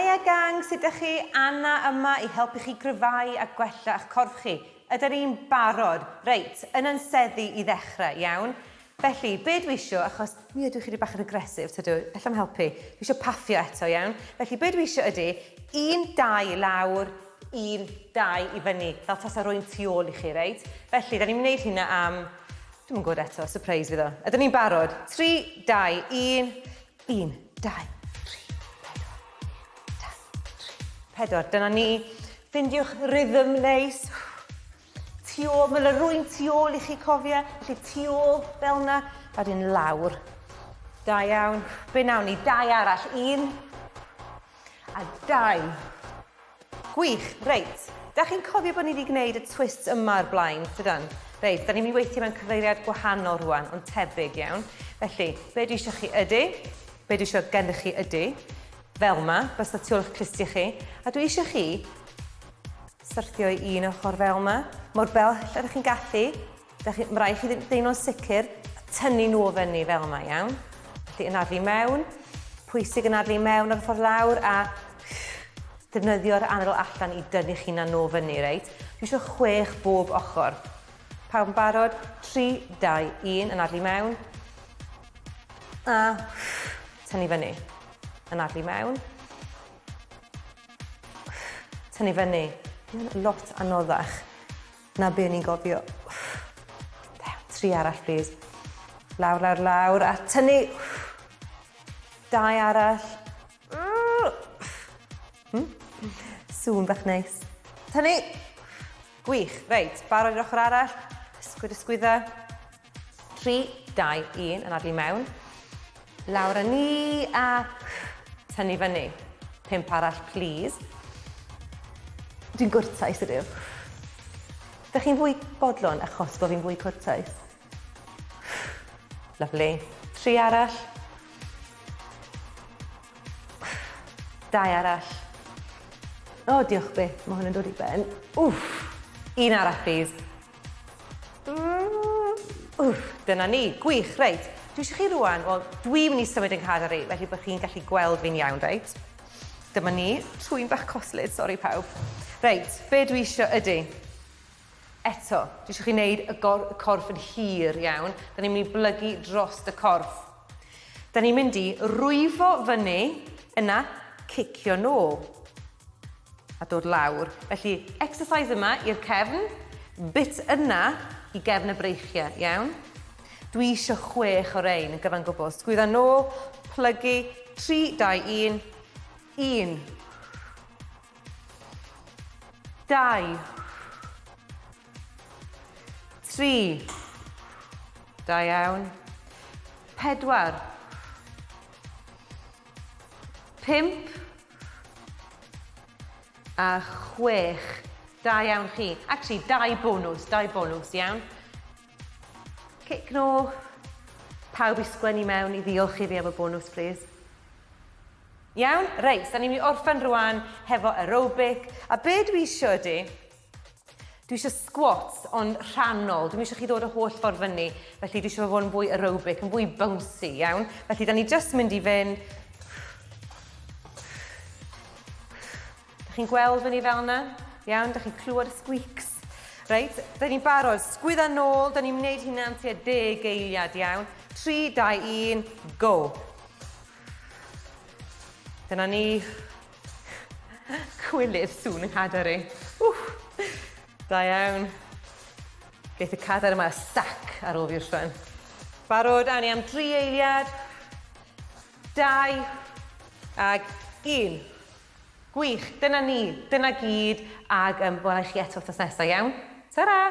Hiya gang, sut ydych chi? Anna yma i helpu chi gryfau a gwella eich corff chi. Ydyn ni'n barod? Reit, yn anseddu i ddechrau, iawn. Felly, be dwi isio, achos mi ydw chi wedi bach yn agresif, tydw, allai'm helpu. Dwi isio paffio eto, iawn. Felly, be dwi isio ydy, 1, 2 i lawr, 1, 2 i fyny. Fel tasa rwy'n tu ôl i chi, reit? Felly, da ni'n gwneud hynna am, dwi'n gwybod eto, surprise fydd o. Ydyn ni'n barod? 3, 2, 1, 1, 2, 4. Dyna ni. Ffindiwch rhythm neis. Tu ôl, mae rwy'n tu ôl i chi cofio. Felly tu ôl fel yna. A wedyn lawr. Da iawn. Be nawn ni? 2 arall. 1 a 2. Gwych. Reit. Da chi'n cofio bod ni wedi gwneud y twist yma ar blaen? Dydan? Reit. Da ni'n mynd i weithio mewn cyfeiriad gwahanol rwan, ond tebyg iawn. Felly, be dwi eisiau chi ydy? Be dwi eisiau gennych chi ydy? Fel yma, bys tu ôl eich clustia chi. A dwi eisiau chi syrthio i un ochr fel yma. Mor bell ydych chi'n gallu. Mae rhaid chi ddeuno'n sicr tynnu nhw fyny fel yma, iawn. Felly anadlu mewn. Pwysig anadlu mewn ar y ffordd lawr a defnyddio'r anadl allan i dynnu chi na nhw fyny, reit? Dwi eisiau 6 bob ochr. Pawb yn barod? 3, 2, 1, anadlu mewn. A tynnu fyny. Anadlu mewn. Tynnu fyny. Mae'n lot anoddach na be ni'n gofio. 3 arall, please. Lawr, lawr, lawr. A tynnu. 2 arall. Sŵn bach neis. Tynnu. Gwych. Reit, barod i'r ochr arall. Ysgwydda. 3, 2, 1. Anadlu mewn. Lawr â ni a tynnu fyny. 5 arall, please. Dwi'n gwrtais ydw. Ydych chi'n fwy bodlon achos bod fi'n fwy gwrtais? Lovely. 3 arall. 2 arall. O, diolch be. Mae hwn yn dod i ben. 1 arall, please. Dyna ni. Gwych, reit. Dwi eisiau chi rwan, wel, dwi'n mynd i symud yn cadar i, felly bod chi'n gallu gweld fi'n iawn, reit? Dyma ni, trwy'n bach coslyd, sori pawb. Reit, be dwi eisiau ydy? Eto, dwi eisiau chi wneud y corff yn hir iawn. Da ni'n mynd i blygu dros y corff. Da ni'n mynd i rwyfo fyny, yna, cicio nôl. A dod lawr. Felly, exercise yma i'r cefn, bit yna i gefn y breichiau, iawn? Dwi eisiau 6 o rein yn gyfan gwbl. Sgwydda nôl, plygu, 3, 2, 1, 1. 2. 3. Da iawn. 4. 5. A 6. Da iawn chi. Actually, 2 bonws, iawn. Cic nhw. Pawb i sgwennu mewn i ddiolch i fi am y bonws, please. Iawn? Reit, da ni'n mynd i orffen rwan hefo aerobic. A be dwi eisiau ydy? Dwi eisiau squats, ond rhannol. Dwi'n eisiau chi ddod y holl ffordd fyny. Felly dwi eisiau fod yn fwy aerobic, yn fwy bouncy, iawn? Felly da ni just mynd i fynd. Da chi'n gweld fyny fel yna? Iawn? Da chi'n clywed y squeaks? Reit, da ni'n barod, sgwydda nôl, da ni'n gwneud hynna'n tua 10 eiliad, iawn. 3, 2, 1, go. Dyna ni. Cwylydd sŵn yng nghadar i. Da iawn. Geith y cadar yma sac ar ôl fi'r ffyn. Barod, awn ni am 3 eiliad. 2 ag 1. Gwych, dyna ni, dyna gyd, ag welai chi eto wrthnos nesaf, iawn? Ta-ra!